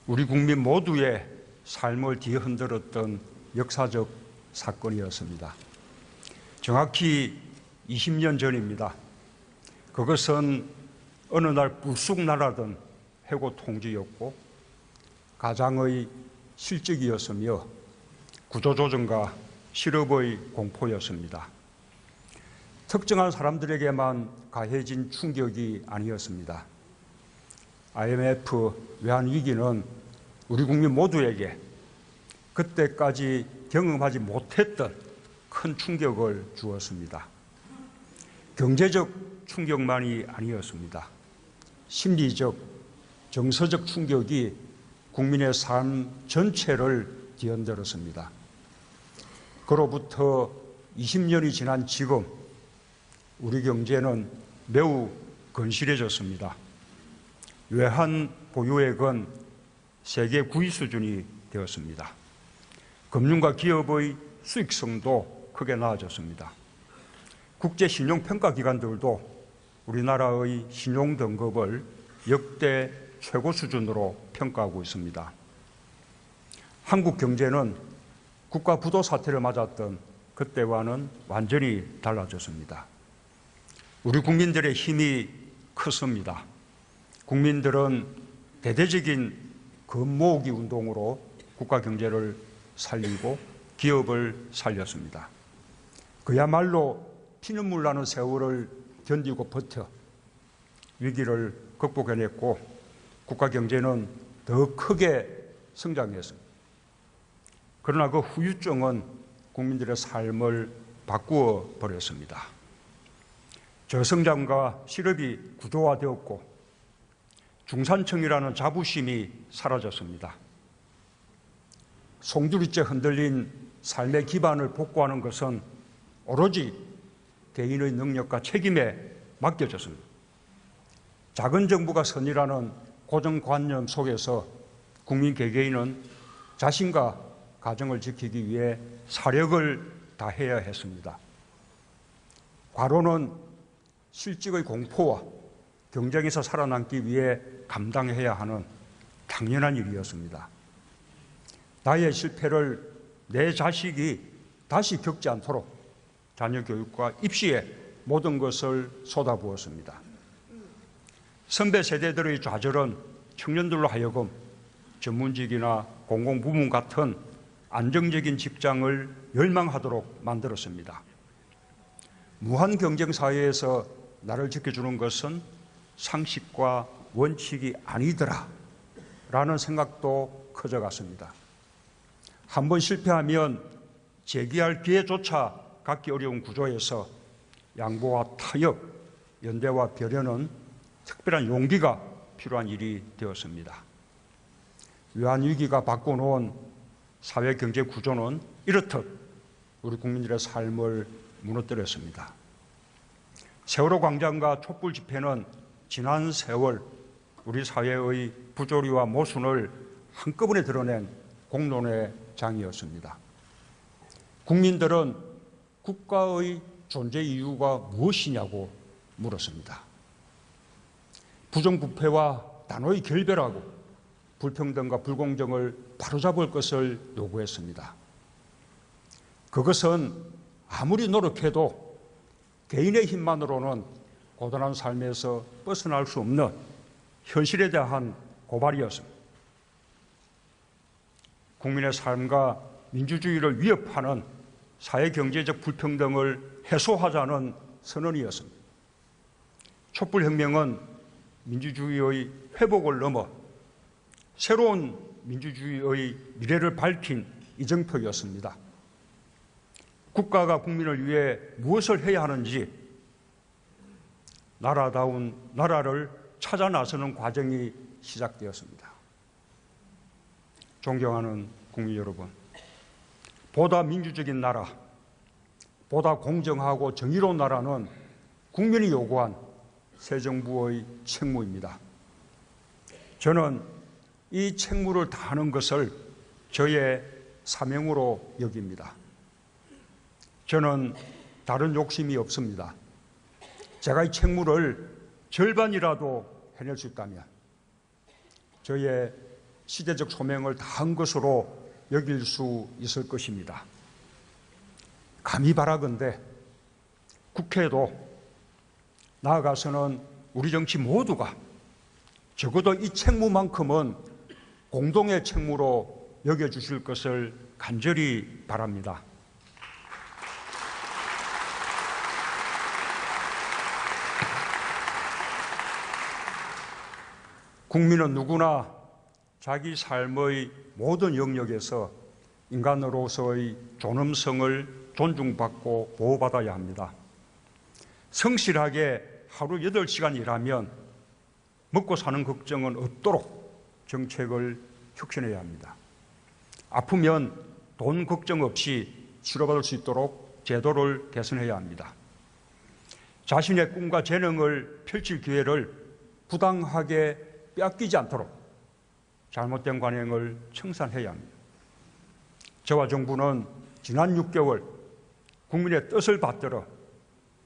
우리 국민 모두의 삶을 뒤흔들었던 역사적 사건이었습니다. 정확히 20년 전입니다. 그것은 어느 날 불쑥 날아든 해고 통지였고 가장의 실직이었으며 구조조정과 실업의 공포였습니다. 특정한 사람들에게만 가해진 충격이 아니었습니다. IMF 외환위기는 우리 국민 모두에게 그때까지 경험하지 못했던 큰 충격을 주었습니다. 경제적 충격만이 아니었습니다. 심리적, 정서적 충격이 국민의 삶 전체를 뒤흔들었습니다. 그로부터 20년이 지난 지금 우리 경제는 매우 건실해졌습니다. 외환 보유액은 세계 9위 수준이 되었습니다. 금융과 기업의 수익성도 크게 나아졌습니다. 국제 신용평가기관들도 우리나라의 신용 등급을 역대 최고 수준으로 평가하고 있습니다. 한국 경제는 국가 부도 사태를 맞았던 그때와는 완전히 달라졌습니다. 우리 국민들의 힘이 컸습니다. 국민들은 대대적인 금 모으기 운동으로 국가 경제를 살리고 기업을 살렸습니다. 그야말로 피눈물 나는 세월을 견디고 버텨 위기를 극복해냈고 국가 경제는 더 크게 성장했습니다. 그러나 그 후유증은 국민들의 삶을 바꾸어 버렸습니다. 저성장과 실업이 구조화되었고 중산층이라는 자부심이 사라졌습니다. 송두리째 흔들린 삶의 기반을 복구하는 것은 오로지 개인의 능력과 책임에 맡겨졌습니다. 작은 정부가 선이라는 고정관념 속에서 국민 개개인은 자신과 가정을 지키기 위해 사력을 다해야 했습니다. 과로는 실직의 공포와 경쟁에서 살아남기 위해 감당해야 하는 당연한 일이었습니다. 나의 실패를 내 자식이 다시 겪지 않도록 자녀 교육과 입시에 모든 것을 쏟아부었습니다. 선배 세대들의 좌절은 청년들로 하여금 전문직이나 공공부문 같은 안정적인 직장을 열망하도록 만들었습니다. 무한 경쟁 사회에서 나를 지켜주는 것은 상식과 원칙이 아니더라 라는 생각도 커져갔습니다. 한번 실패하면 재기할 기회조차 갖기 어려운 구조에서 양보와 타협, 연대와 배려는 특별한 용기가 필요한 일이 되었습니다. 외환위기가 바꿔놓은 사회경제 구조는 이렇듯 우리 국민들의 삶을 무너뜨렸습니다. 세월호 광장과 촛불 집회는 지난 세월 우리 사회의 부조리와 모순을 한꺼번에 드러낸 공론의 장이었습니다. 국민들은 국가의 존재 이유가 무엇이냐고 물었습니다. 부정부패와 단호히 결별하고 불평등과 불공정을 바로잡을 것을 요구했습니다. 그것은 아무리 노력해도 개인의 힘만으로는 고단한 삶에서 벗어날 수 없는 현실에 대한 고발이었습니다. 국민의 삶과 민주주의를 위협하는 사회경제적 불평등을 해소하자는 선언이었습니다. 촛불혁명은 민주주의의 회복을 넘어 새로운 민주주의의 미래를 밝힌 이정표였습니다. 국가가 국민을 위해 무엇을 해야 하는지 나라다운 나라를 찾아 나서는 과정이 시작되었습니다. 존경하는 국민 여러분, 보다 민주적인 나라, 보다 공정하고 정의로운 나라는 국민이 요구한 새 정부의 책무입니다. 저는 이 책무를 다하는 것을 저의 사명으로 여깁니다. 저는 다른 욕심이 없습니다. 제가 이 책무를 절반이라도 해낼 수 있다면 저의 시대적 소명을 다한 것으로 여길 수 있을 것입니다. 감히 바라건대 국회도 나아가서는 우리 정치 모두가 적어도 이 책무만큼은 공동의 책무로 여겨주실 것을 간절히 바랍니다. 국민은 누구나 자기 삶의 모든 영역에서 인간으로서의 존엄성을 존중받고 보호받아야 합니다. 성실하게 하루 8시간 일하면 먹고 사는 걱정은 없도록 정책을 혁신해야 합니다. 아프면 돈 걱정 없이 치료받을 수 있도록 제도를 개선해야 합니다. 자신의 꿈과 재능을 펼칠 기회를 부당하게 빼앗기지 않도록 잘못된 관행을 청산해야 합니다. 저와 정부는 지난 6개월 국민의 뜻을 받들어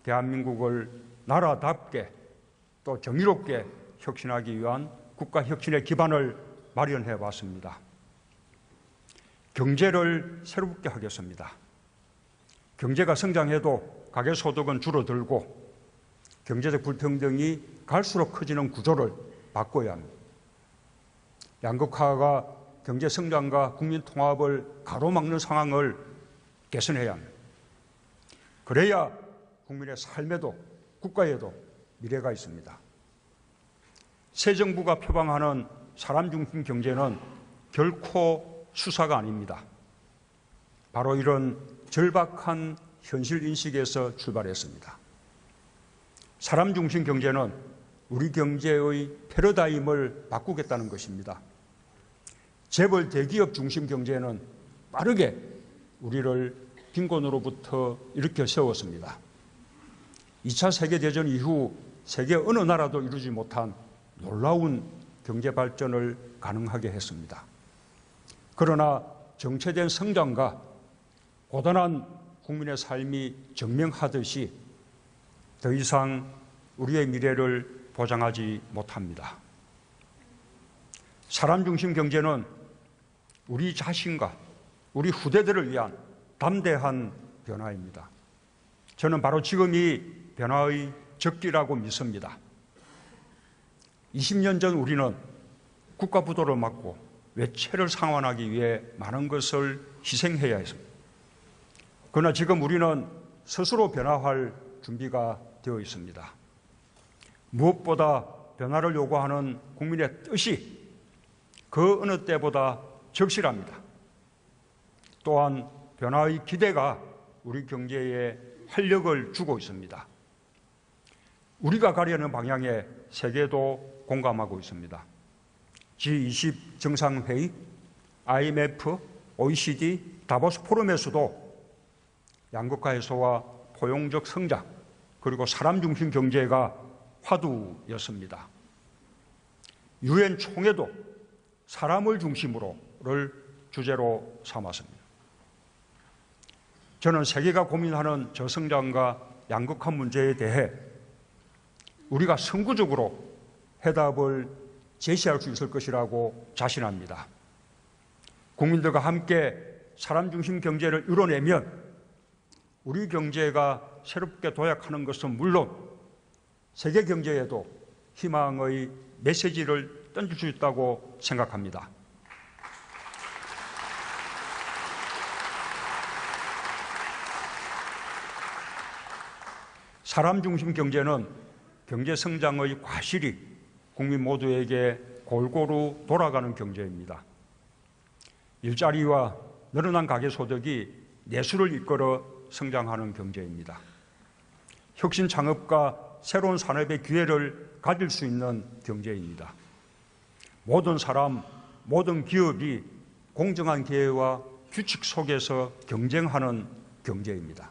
대한민국을 나라답게 또 정의롭게 혁신하기 위한 국가혁신의 기반을 마련해 왔습니다. 경제를 새롭게 하겠습니다. 경제가 성장해도 가계소득은 줄어들고 경제적 불평등이 갈수록 커지는 구조를 바꿔야 합니다. 양극화가 경제 성장과 국민 통합을 가로막는 상황을 개선해야 합니다. 그래야 국민의 삶에도 국가에도 미래가 있습니다. 새 정부가 표방하는 사람 중심 경제는 결코 수사가 아닙니다. 바로 이런 절박한 현실 인식에서 출발했습니다. 사람 중심 경제는 우리 경제의 패러다임을 바꾸겠다는 것입니다. 재벌 대기업 중심 경제는 빠르게 우리를 빈곤으로부터 일으켜 세웠습니다. 2차 세계대전 이후 세계 어느 나라도 이루지 못한 놀라운 경제 발전을 가능하게 했습니다. 그러나 정체된 성장과 고단한 국민의 삶이 증명하듯이 더 이상 우리의 미래를 보장하지 못합니다. 사람 중심 경제는 우리 자신과 우리 후대들을 위한 담대한 변화입니다. 저는 바로 지금이 변화의 적기라고 믿습니다. 20년 전 우리는 국가 부도를 막고 외채를 상환하기 위해 많은 것을 희생해야 했습니다. 그러나 지금 우리는 스스로 변화할 준비가 되어 있습니다. 무엇보다 변화를 요구하는 국민의 뜻이 그 어느 때보다 적실합니다. 또한 변화의 기대가 우리 경제에 활력을 주고 있습니다. 우리가 가려는 방향에 세계도 공감하고 있습니다. G20 정상회의, IMF, OECD, 다보스 포럼에서도 양극화 해소와 포용적 성장, 그리고 사람 중심 경제가 화두였습니다. UN 총회도 사람을 중심으로를 주제로 삼았습니다. 저는 세계가 고민하는 저성장과 양극화 문제에 대해 우리가 선구적으로 해답을 제시할 수 있을 것이라고 자신합니다. 국민들과 함께 사람 중심 경제를 이뤄내면 우리 경제가 새롭게 도약하는 것은 물론 세계 경제에도 희망의 메시지를 던질 수 있다고 생각합니다. 사람 중심 경제는 경제 성장의 과실이 국민 모두에게 골고루 돌아가는 경제입니다. 일자리와 늘어난 가계소득이 내수를 이끌어 성장하는 경제입니다. 혁신 창업과 새로운 산업의 기회를 가질 수 있는 경제입니다. 모든 사람, 모든 기업이 공정한 기회와 규칙 속에서 경쟁하는 경제입니다.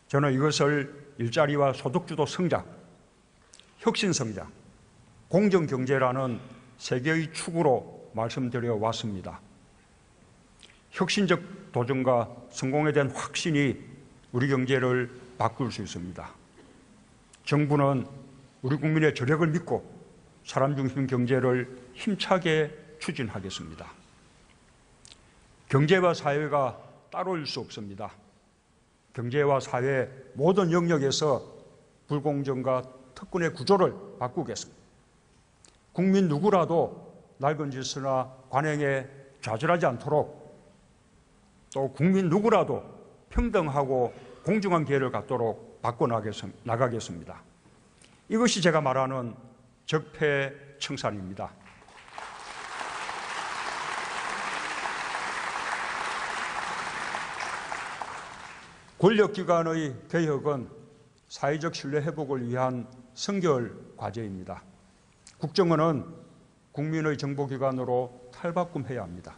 저는 이것을 일자리와 소득주도 성장, 혁신 성장, 공정경제라는 세계의 축으로 말씀드려 왔습니다. 혁신적 도전과 성공에 대한 확신이 우리 경제를 바꿀 수 있습니다. 정부는 우리 국민의 저력을 믿고 사람 중심 경제를 힘차게 추진하겠습니다. 경제와 사회가 따로일 수 없습니다. 경제와 사회 모든 영역에서 불공정과 특권의 구조를 바꾸겠습니다. 국민 누구라도 낡은 질서나 관행에 좌절하지 않도록, 또 국민 누구라도 평등하고 공정한 기회를 갖도록 바꿔나가겠습니다. 이것이 제가 말하는 적폐청산입니다. 권력기관의 개혁은 사회적 신뢰 회복을 위한 성결 과제입니다. 국정원은 국민의 정보기관으로 탈바꿈해야 합니다.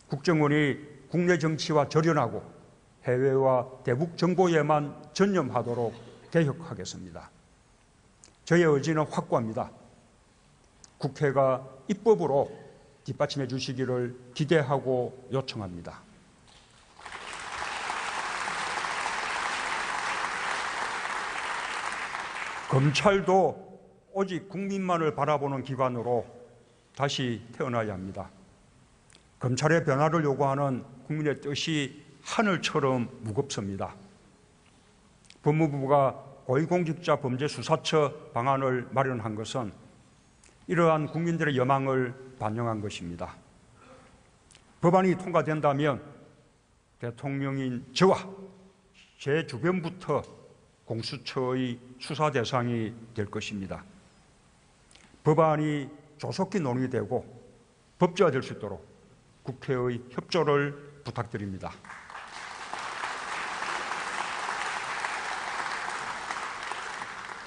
국정원이 국내 정치와 절연하고 해외와 대북 정보에만 전념하도록 개혁하겠습니다. 저의 의지는 확고합니다. 국회가 입법으로 뒷받침해 주시기를 기대하고 요청합니다. 검찰도 오직 국민만을 바라보는 기관으로 다시 태어나야 합니다. 검찰의 변화를 요구하는 국민의 뜻이 하늘처럼 무겁습니다. 법무부가 고위공직자 범죄수사처 방안을 마련한 것은 이러한 국민들의 여망을 반영한 것입니다. 법안이 통과된다면 대통령인 저와 제 주변부터 공수처의 수사 대상이 될 것입니다. 법안이 조속히 논의되고 법제화될 수 있도록 국회의 협조를 부탁드립니다.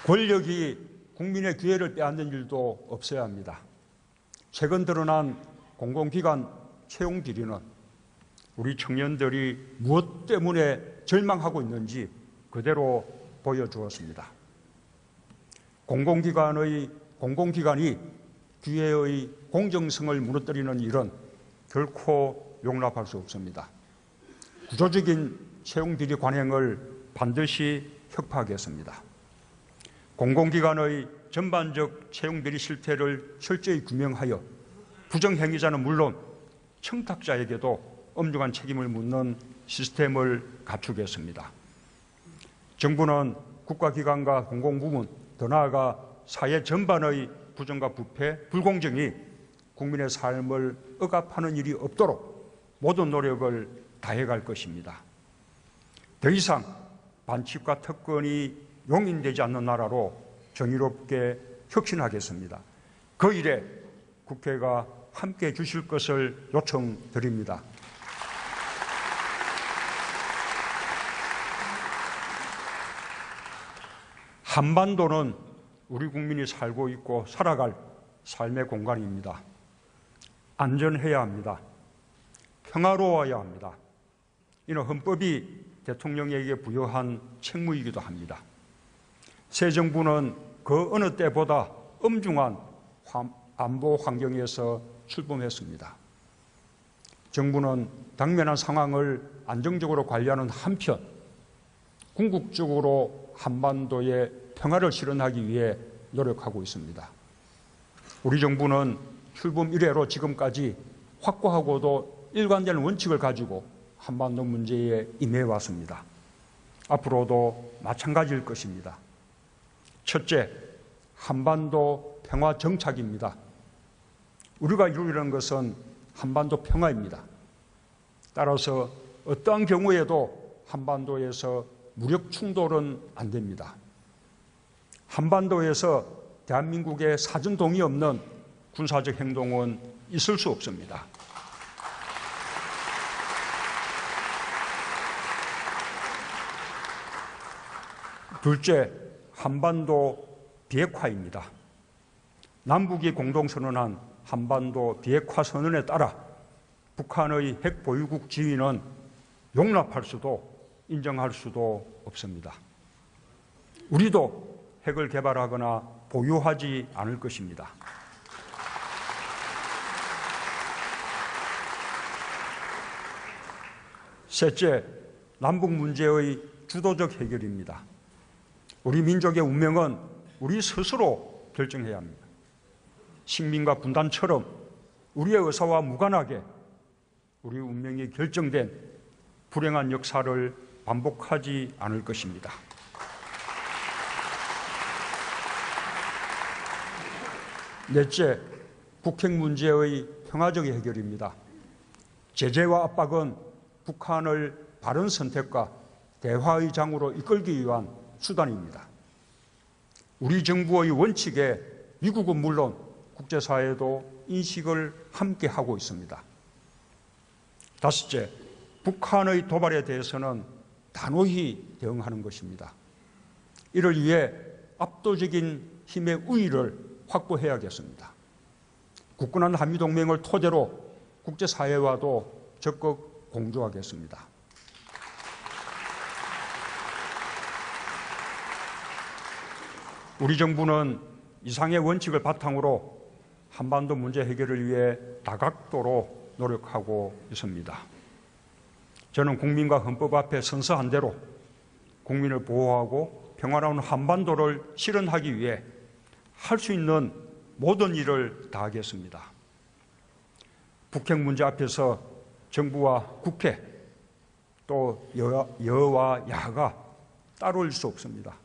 권력이 국민의 기회를 빼앗는 일도 없어야 합니다. 최근 드러난 공공기관 채용 비리는 우리 청년들이 무엇 때문에 절망하고 있는지 그대로 보여주었습니다. 공공기관이 기회의 공정성을 무너뜨리는 일은 결코 용납할 수 없습니다. 구조적인 채용 비리 관행을 반드시 혁파하겠습니다. 공공기관의 전반적 채용 비리 실태를 철저히 규명하여 부정행위자는 물론 청탁자에게도 엄중한 책임을 묻는 시스템을 갖추겠습니다. 정부는 국가기관과 공공부문, 더 나아가 사회 전반의 부정과 부패, 불공정이 국민의 삶을 억압하는 일이 없도록 모든 노력을 다해갈 것입니다. 더 이상 반칙과 특권이 용인되지 않는 나라로 정의롭게 혁신하겠습니다. 그 일에 국회가 함께해 주실 것을 요청드립니다. 한반도는 우리 국민이 살고 있고 살아갈 삶의 공간입니다. 안전해야 합니다. 평화로워야 합니다. 이는 헌법이 대통령에게 부여한 책무이기도 합니다. 새 정부는 그 어느 때보다 엄중한 안보 환경에서 출범했습니다. 정부는 당면한 상황을 안정적으로 관리하는 한편 궁극적으로 한반도의 평화를 실현하기 위해 노력하고 있습니다. 우리 정부는 출범 이래로 지금까지 확고하고도 일관되는 원칙을 가지고 한반도 문제에 임해왔습니다. 앞으로도 마찬가지일 것입니다. 첫째, 한반도 평화 정착입니다. 우리가 이루려는 것은 한반도 평화입니다. 따라서 어떠한 경우에도 한반도에서 무력 충돌은 안 됩니다. 한반도에서 대한민국의 사전 동의 없는 군사적 행동은 있을 수 없습니다. 둘째, 한반도 비핵화입니다. 남북이 공동선언한 한반도 비핵화 선언에 따라 북한의 핵 보유국 지위는 용납할 수도 인정할 수도 없습니다. 우리도 핵을 개발하거나 보유하지 않을 것입니다. 셋째, 남북 문제의 주도적 해결입니다. 우리 민족의 운명은 우리 스스로 결정해야 합니다. 식민과 분단처럼 우리의 의사와 무관하게 우리 운명이 결정된 불행한 역사를 반복하지 않을 것입니다. 넷째, 북핵 문제의 평화적 해결입니다. 제재와 압박은 북한을 바른 선택과 대화의 장으로 이끌기 위한 수단입니다. 우리 정부의 원칙에 미국은 물론 국제사회도 인식을 함께 하고 있습니다. 다섯째, 북한의 도발에 대해서는 단호히 대응하는 것입니다. 이를 위해 압도적인 힘의 우위를 확보해야겠습니다. 굳건한 한미동맹을 토대로 국제사회와도 적극 공조하겠습니다. 우리 정부는 이상의 원칙을 바탕으로 한반도 문제 해결을 위해 다각도로 노력하고 있습니다. 저는 국민과 헌법 앞에 선서한 대로 국민을 보호하고 평화로운 한반도를 실현하기 위해 할 수 있는 모든 일을 다하겠습니다. 북핵 문제 앞에서 정부와 국회 또 여와 야가 따로 수 없습니다.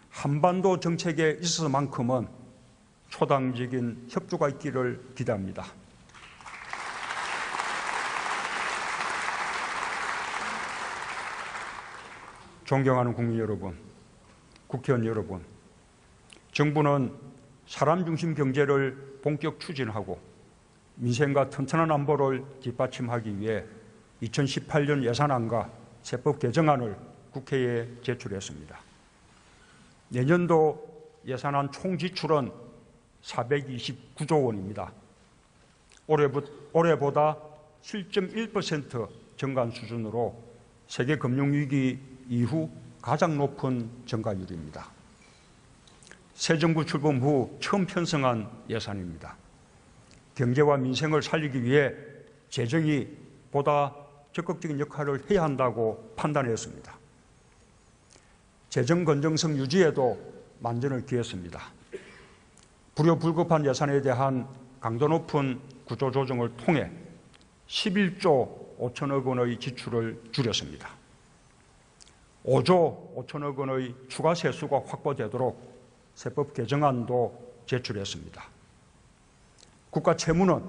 한반도 정책에 있어서만큼은 초당적인 협조가 있기를 기대합니다. 존경하는 국민 여러분, 국회의원 여러분, 정부는 사람 중심 경제를 본격 추진하고 민생과 튼튼한 안보를 뒷받침하기 위해 2018년 예산안과 세법 개정안을 국회에 제출했습니다. 내년도 예산안 총 지출은 429조 원입니다. 올해보다 7.1% 증가한 수준으로 세계 금융위기 이후 가장 높은 증가율입니다. 새 정부 출범 후 처음 편성한 예산입니다. 경제와 민생을 살리기 위해 재정이 보다 적극적인 역할을 해야 한다고 판단했습니다. 재정 건전성 유지에도 만전을 기했습니다. 불효불급한 예산에 대한 강도 높은 구조조정을 통해 11조 5천억 원의 지출을 줄였습니다. 5조 5천억 원의 추가 세수가 확보되도록 세법 개정안도 제출했습니다. 국가 채무는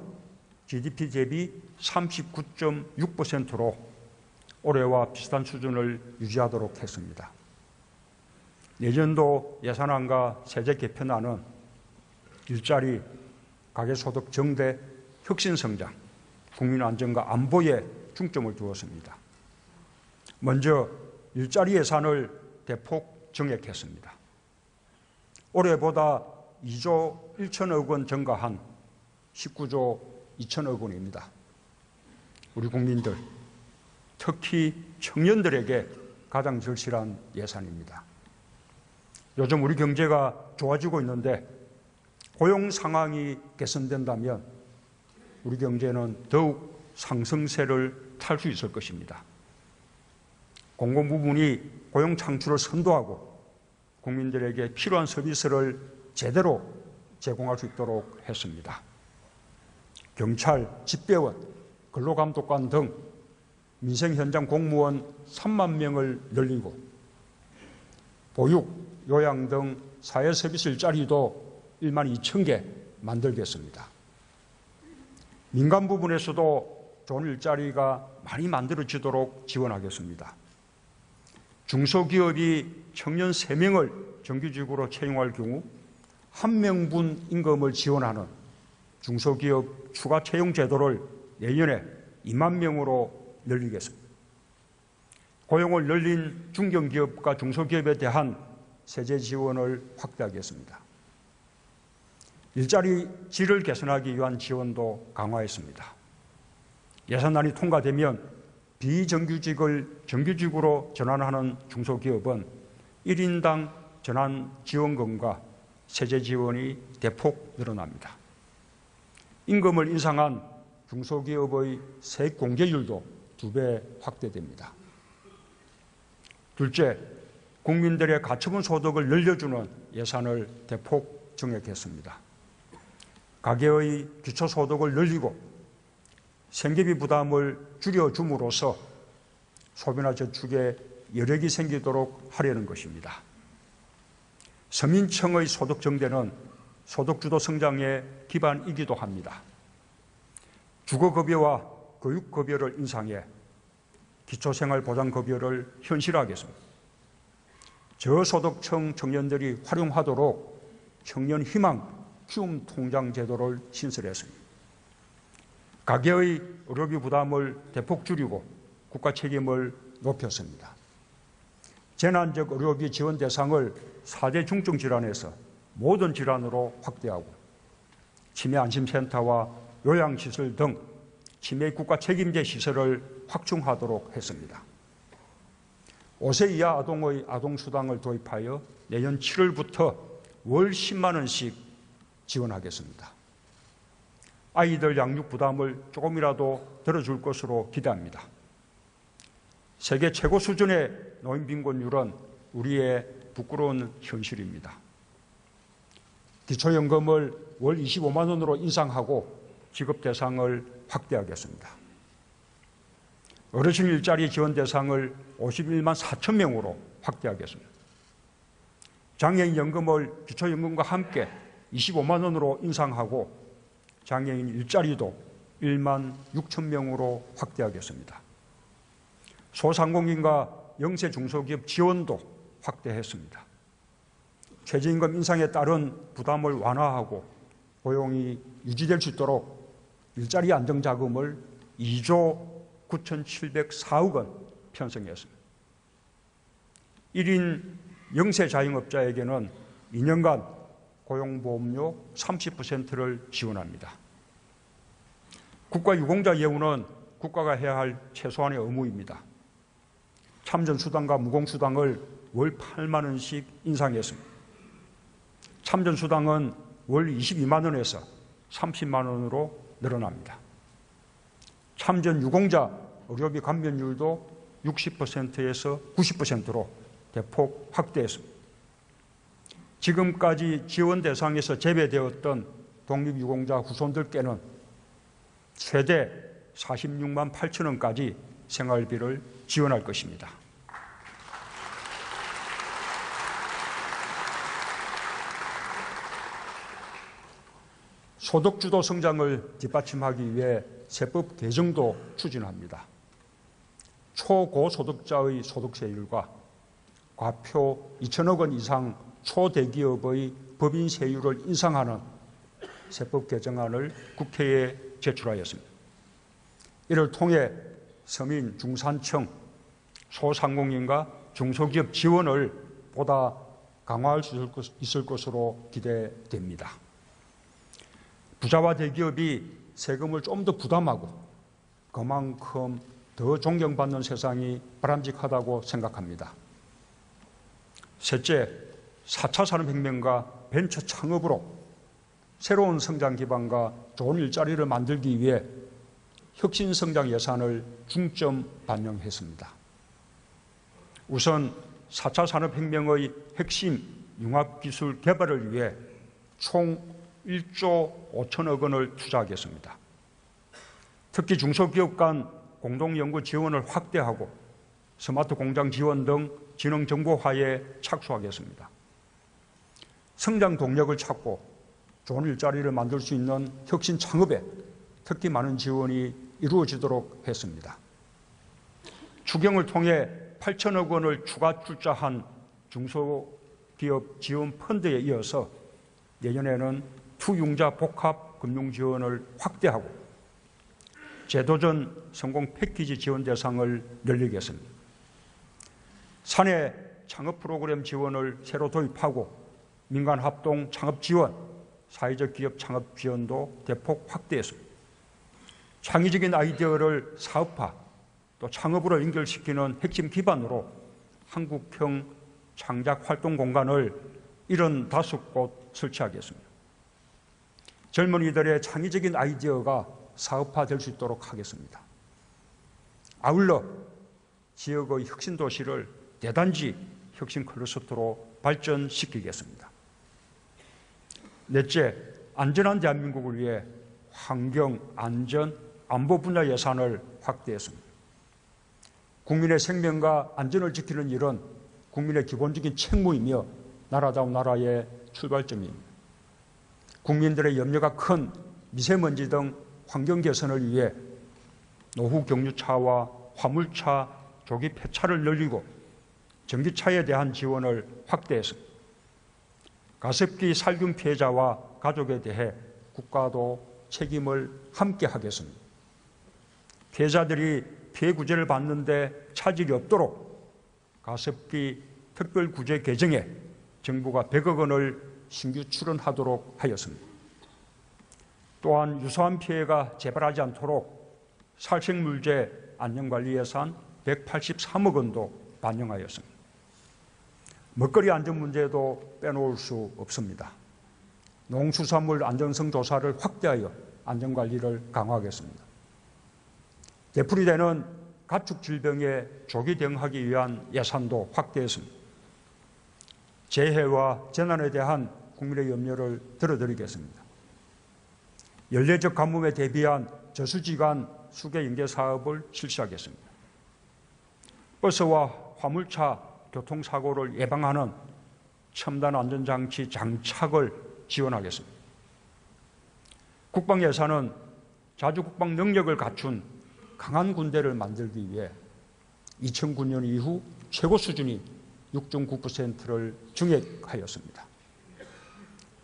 GDP 대비 39.6%로 올해와 비슷한 수준을 유지하도록 했습니다. 내년도 예산안과 세제 개편안은 일자리, 가계소득 증대, 혁신성장, 국민안전과 안보에 중점을 두었습니다. 먼저 일자리 예산을 대폭 증액했습니다. 올해보다 2조 1천억 원 증가한 19조 2천억 원입니다. 우리 국민들, 특히 청년들에게 가장 절실한 예산입니다. 요즘 우리 경제가 좋아지고 있는데 고용 상황이 개선된다면 우리 경제는 더욱 상승세를 탈 수 있을 것입니다. 공공부문이 고용 창출을 선도하고 국민들에게 필요한 서비스를 제대로 제공할 수 있도록 했습니다. 경찰, 집배원, 근로감독관 등 민생 현장 공무원 3만 명을 늘리고 보육, 요양 등 사회 서비스 일자리도 1만 2천 개 만들겠습니다. 민간 부분에서도 좋은 일자리가 많이 만들어지도록 지원하겠습니다. 중소기업이 청년 3명을 정규직으로 채용할 경우 1명분 임금을 지원하는 중소기업 추가 채용 제도를 내년에 2만 명으로 늘리겠습니다. 고용을 늘린 중견기업과 중소기업에 대한 세제 지원을 확대하겠습니다. 일자리 질을 개선하기 위한 지원도 강화했습니다. 예산안이 통과되면 비정규직을 정규직으로 전환하는 중소기업은 1인당 전환 지원금과 세제 지원이 대폭 늘어납니다. 임금을 인상한 중소기업의 세액 공제율도 2배 확대됩니다. 둘째, 국민들의 가처분 소득을 늘려주는 예산을 대폭 증액했습니다. 가계의 기초소득을 늘리고 생계비 부담을 줄여줌으로써 소비나 저축에 여력이 생기도록 하려는 것입니다. 서민층의 소득 증대는 소득주도 성장의 기반이기도 합니다. 주거급여와 교육급여를 인상해 기초생활보장급여를 현실화하겠습니다. 저소득층 청년들이 활용하도록 청년희망 키움통장 제도를 신설했습니다. 가계의 의료비 부담을 대폭 줄이고 국가 책임을 높였습니다. 재난적 의료비 지원 대상을 4대 중증 질환에서 모든 질환으로 확대하고 치매 안심센터와 요양시설 등 치매 국가 책임제 시설을 확충하도록 했습니다. 5세 이하 아동의 아동수당을 도입하여 내년 7월부터 월 10만 원씩 지원하겠습니다. 아이들 양육 부담을 조금이라도 덜어줄 것으로 기대합니다. 세계 최고 수준의 노인 빈곤율은 우리의 부끄러운 현실입니다. 기초연금을 월 25만 원으로 인상하고 지급 대상을 확대하겠습니다. 어르신 일자리 지원 대상을 51만 4천 명으로 확대하겠습니다. 장애인 연금을 기초연금과 함께 25만 원으로 인상하고 장애인 일자리도 1만 6천 명으로 확대하겠습니다. 소상공인과 영세 중소기업 지원도 확대했습니다. 최저임금 인상에 따른 부담을 완화하고 고용이 유지될 수 있도록 일자리 안정자금을 2조 9,704억 원 편성했습니다. 1인 영세 자영업자에게는 2년간 고용보험료 30%를 지원합니다. 국가유공자 예우는 국가가 해야 할 최소한의 의무입니다. 참전수당과 무공수당을 월 8만 원씩 인상했습니다. 참전수당은 월 22만 원에서 30만 원으로 늘어납니다. 참전유공자 의료비 감면율도 60%에서 90%로 대폭 확대했습니다. 지금까지 지원 대상에서 제외되었던 독립유공자 후손들께는 최대 46만 8천 원까지 생활비를 지원할 것입니다. 소득주도 성장을 뒷받침하기 위해 세법 개정도 추진합니다. 초고소득자의 소득세율과 과표 2천억 원 이상 초대기업의 법인세율을 인상하는 세법 개정안을 국회에 제출하였습니다. 이를 통해 서민, 중산층, 소상공인과 중소기업 지원을 보다 강화할 수 있을 것으로 기대됩니다. 부자와 대기업이 세금을 좀 더 부담하고 그만큼 더 존경받는 세상이 바람직하다고 생각합니다. 셋째, 4차 산업혁명과 벤처 창업으로 새로운 성장 기반과 좋은 일자리를 만들기 위해 혁신성장 예산을 중점 반영했습니다. 우선 4차 산업혁명의 핵심 융합기술 개발을 위해 총 1조 5천억 원을 투자하겠습니다. 특히 중소기업 간 공동연구 지원을 확대하고 스마트 공장 지원 등 지능정보화에 착수하겠습니다. 성장 동력을 찾고 좋은 일자리를 만들 수 있는 혁신 창업에 특히 많은 지원이 이루어지도록 했습니다. 추경을 통해 8천억 원을 추가 출자한 중소기업 지원 펀드에 이어서 내년에는 투융자 복합 금융 지원을 확대하고 제도전 성공 패키지 지원 대상을 늘리겠습니다. 사내 창업 프로그램 지원을 새로 도입하고 민간 합동 창업 지원, 사회적 기업 창업 지원도 대폭 확대했습니다. 창의적인 아이디어를 사업화, 또 창업으로 연결시키는 핵심 기반으로 한국형 창작 활동 공간을 75곳 설치하겠습니다. 젊은이들의 창의적인 아이디어가 사업화될 수 있도록 하겠습니다. 아울러 지역의 혁신 도시를 대단지 혁신 클러스터로 발전시키겠습니다. 넷째, 안전한 대한민국을 위해 환경, 안전, 안보 분야 예산을 확대했습니다. 국민의 생명과 안전을 지키는 일은 국민의 기본적인 책무이며 나라다운 나라의 출발점입니다. 국민들의 염려가 큰 미세먼지 등 환경 개선을 위해 노후 경유차와 화물차, 조기 폐차를 늘리고 전기차에 대한 지원을 확대했습니다. 가습기 살균 피해자와 가족에 대해 국가도 책임을 함께 하겠습니다. 피해자들이 피해 구제를 받는데 차질이 없도록 가습기 특별구제 개정에 정부가 100억 원을 신규 출원하도록 하였습니다. 또한 유사한 피해가 재발하지 않도록 살생물제 안전관리 예산 183억 원도 반영하였습니다. 먹거리 안전 문제도 빼놓을 수 없습니다. 농수산물 안전성 조사를 확대하여 안전관리를 강화하겠습니다. 되풀이되는 가축 질병에 조기 대응하기 위한 예산도 확대했습니다. 재해와 재난에 대한 국민의 염려를 들어드리겠습니다. 연례적 가뭄에 대비한 저수지간 수계 연계 사업을 실시하겠습니다. 버스와 화물차 교통사고를 예방하는 첨단 안전장치 장착을 지원하겠습니다. 국방 예산은 자주국방 능력을 갖춘 강한 군대를 만들기 위해 2009년 이후 최고 수준인 6.9%를 증액하였습니다.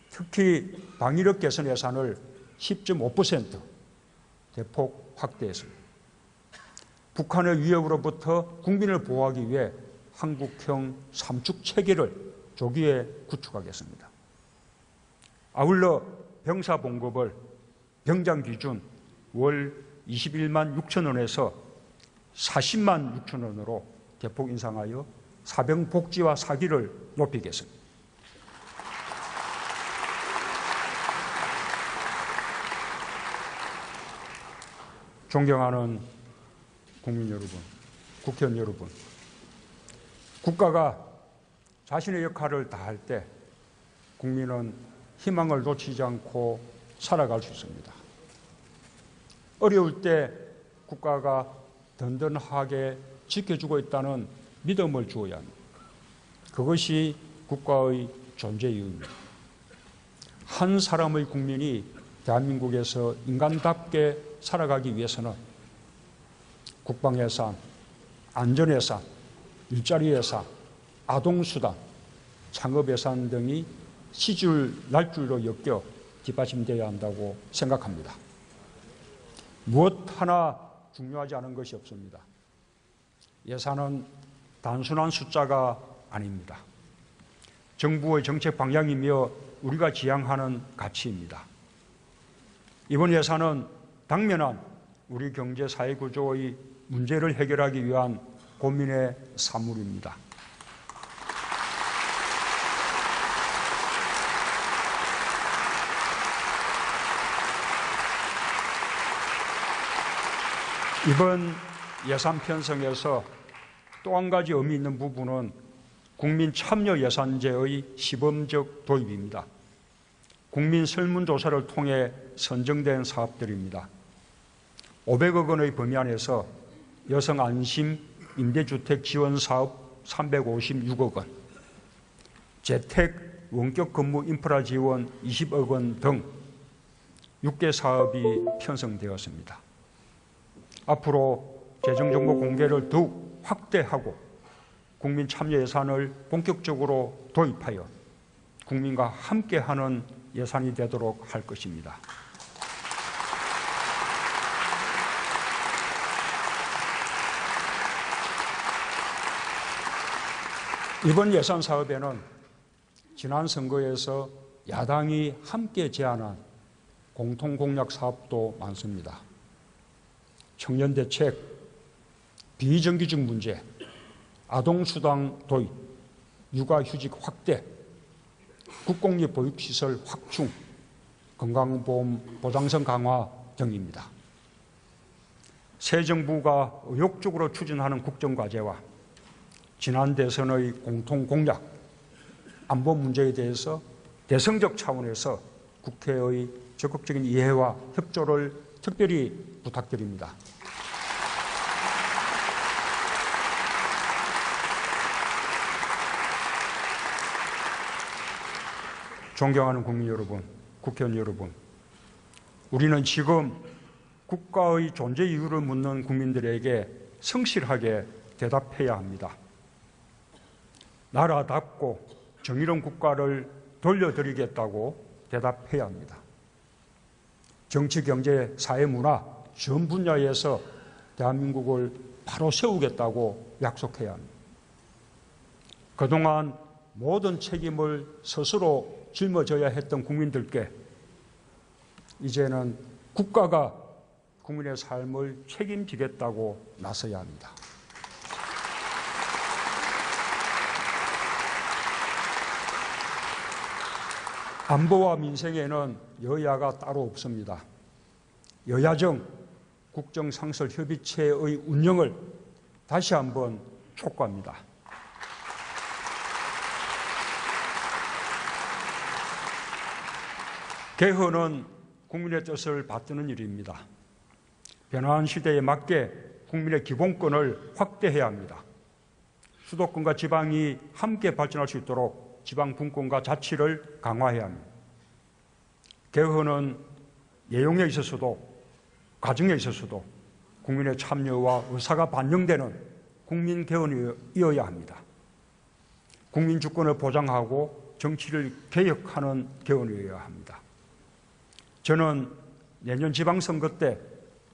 특히 방위력 개선 예산을 10.5% 대폭 확대했습니다. 북한의 위협으로부터 국민을 보호하기 위해 한국형 삼축 체계를 조기에 구축하겠습니다. 아울러 병사 봉급을 병장 기준 월 21만 6천 원에서 40만 6천 원으로 대폭 인상하여 사병 복지와 사기를 높이겠습니다. 존경하는 국민 여러분, 국회의원 여러분, 국가가 자신의 역할을 다할 때 국민은 희망을 놓치지 않고 살아갈 수 있습니다. 어려울 때 국가가 든든하게 지켜주고 있다는 믿음을 주어야 합니다. 그것이 국가의 존재 이유입니다. 한 사람의 국민이 대한민국에서 인간답게 살아가기 위해서는 국방예산, 안전예산, 일자리 예산, 아동수당, 창업예산 등이 시줄 날줄로 엮여 뒷받침되어야 한다고 생각합니다. 무엇 하나 중요하지 않은 것이 없습니다. 예산은 단순한 숫자가 아닙니다. 정부의 정책 방향이며 우리가 지향하는 가치입니다. 이번 예산은 당면한 우리 경제 사회 구조의 문제를 해결하기 위한 고민의 산물입니다. 이번 예산 편성에서 또 한 가지 의미 있는 부분은 국민 참여 예산제의 시범적 도입입니다. 국민 설문조사를 통해 선정된 사업들입니다. 500억 원의 범위 안에서 여성 안심 임대주택 지원 사업 356억 원, 재택 원격 근무 인프라 지원 20억 원 등 6개 사업이 편성되었습니다. 앞으로 재정정보 공개를 더욱 확대하고 국민 참여 예산을 본격적으로 도입하여 국민과 함께하는 예산이 되도록 할 것입니다. 이번 예산 사업에는 지난 선거에서 야당이 함께 제안한 공통공약 사업도 많습니다. 청년대책, 비정규직 문제, 아동수당 도입, 육아휴직 확대, 국공립 보육시설 확충, 건강보험 보장성 강화 등입니다. 새 정부가 의욕적으로 추진하는 국정과제와 지난 대선의 공통공약, 안보 문제에 대해서 대승적 차원에서 국회의 적극적인 이해와 협조를 특별히 부탁드립니다. 존경하는 국민 여러분, 국회의원 여러분, 우리는 지금 국가의 존재 이유를 묻는 국민들에게 성실하게 대답해야 합니다. 나라답고 정의로운 국가를 돌려드리겠다고 대답해야 합니다. 정치, 경제, 사회, 문화 전 분야에서 대한민국을 바로 세우겠다고 약속해야 합니다. 그동안 모든 책임을 스스로 짊어져야 했던 국민들께 이제는 국가가 국민의 삶을 책임지겠다고 나서야 합니다. 안보와 민생에는 여야가 따로 없습니다. 여야정 국정상설협의체의 운영을 다시 한번 촉구합니다. 개헌은 국민의 뜻을 받드는 일입니다. 변화한 시대에 맞게 국민의 기본권을 확대해야 합니다. 수도권과 지방이 함께 발전할 수 있도록 지방 분권과 자치를 강화해야 합니다. 개헌은 내용에 있어서도 과정에 있어서도 국민의 참여와 의사가 반영되는 국민 개헌이어야 합니다. 국민 주권을 보장하고 정치를 개혁하는 개헌이어야 합니다. 저는 내년 지방선거 때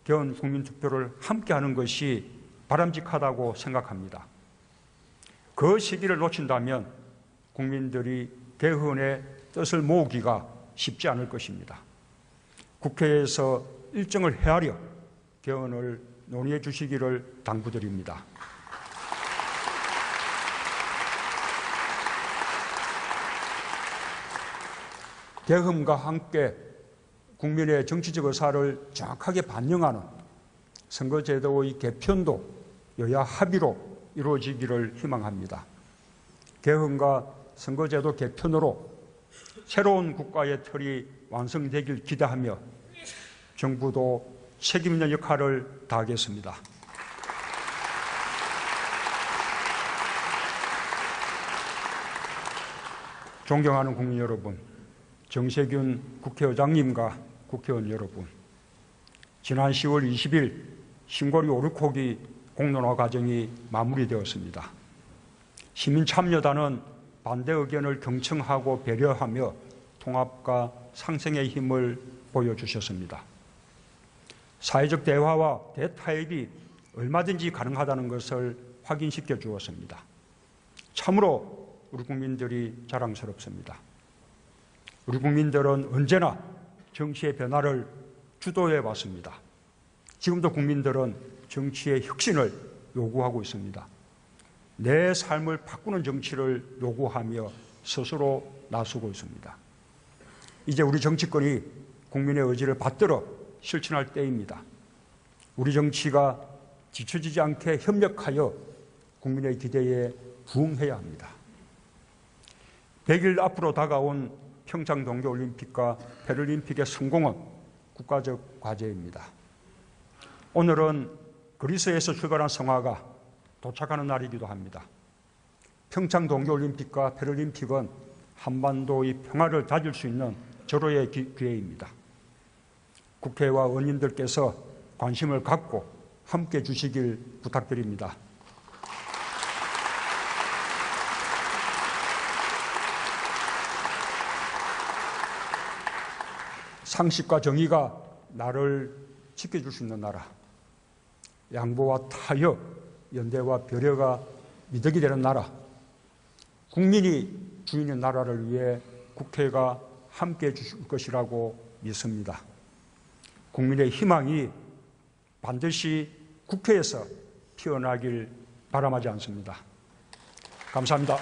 개헌 국민투표를 함께하는 것이 바람직하다고 생각합니다. 그 시기를 놓친다면 국민들이 개헌의 뜻을 모으기가 쉽지 않을 것입니다. 국회에서 일정을 헤아려 개헌을 논의해 주시기를 당부드립니다. 개헌과 함께 국민의 정치적 의사를 정확하게 반영하는 선거제도의 개편도 여야 합의로 이루어지기를 희망합니다. 개헌과 선거제도 개편으로 새로운 국가의 틀이 완성되길 기대하며 정부도 책임 있는 역할을 다하겠습니다. 존경하는 국민 여러분, 정세균 국회의장님과 국회의원 여러분, 지난 10월 20일 신고리 오르코기 공론화 과정이 마무리되었습니다. 시민참여단은 반대 의견을 경청하고 배려하며 통합과 상생의 힘을 보여주셨습니다. 사회적 대화와 대타협이 얼마든지 가능하다는 것을 확인시켜 주었습니다. 참으로 우리 국민들이 자랑스럽습니다. 우리 국민들은 언제나 정치의 변화를 주도해 왔습니다. 지금도 국민들은 정치의 혁신을 요구하고 있습니다. 내 삶을 바꾸는 정치를 요구하며 스스로 나서고 있습니다. 이제 우리 정치권이 국민의 의지를 받들어 실천할 때입니다. 우리 정치가 지쳐지지 않게 협력하여 국민의 기대에 부응해야 합니다. 100일 앞으로 다가온 평창 동계올림픽과 패럴림픽의 성공은 국가적 과제입니다. 오늘은 그리스에서 출발한 성화가 도착하는 날이기도 합니다. 평창 동계올림픽과 패럴림픽은 한반도의 평화를 다질 수 있는 절호의 기회입니다. 국회와 의원님들께서 관심을 갖고 함께 주시길 부탁드립니다. 상식과 정의가 나를 지켜줄 수 있는 나라, 양보와 타협, 연대와 배려가 미덕이 되는 나라, 국민이 주인인 나라를 위해 국회가 함께해 주실 것이라고 믿습니다. 국민의 희망이 반드시 국회에서 피어나길 바람하지 않습니다. 감사합니다.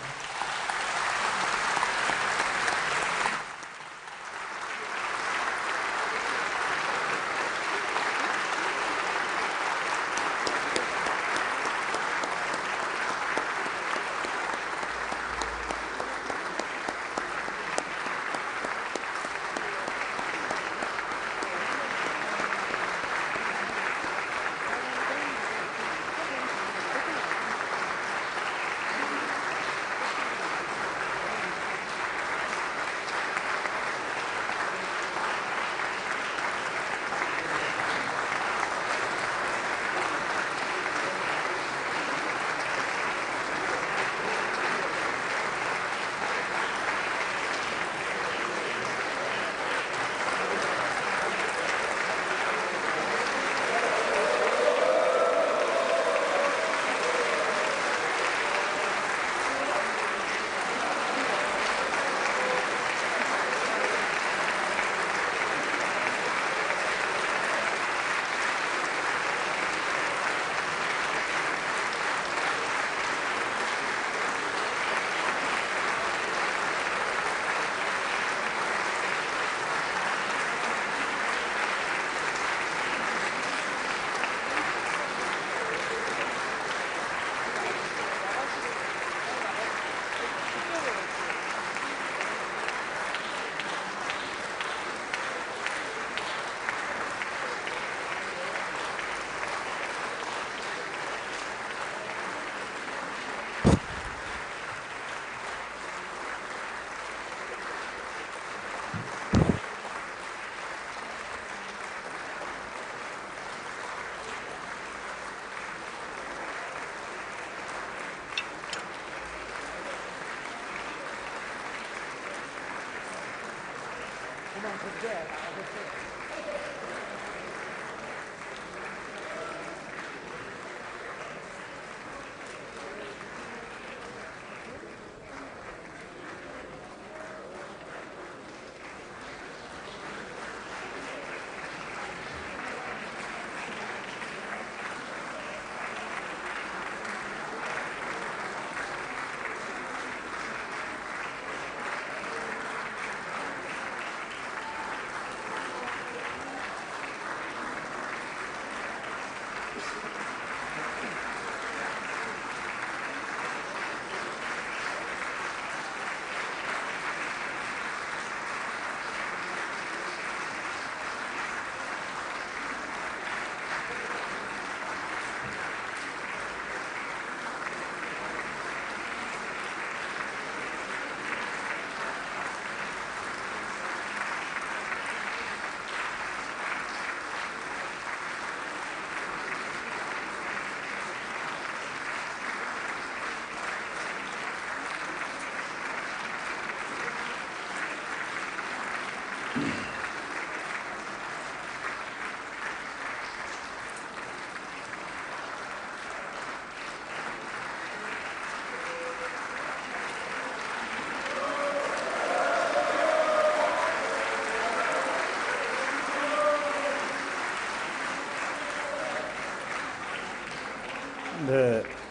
네.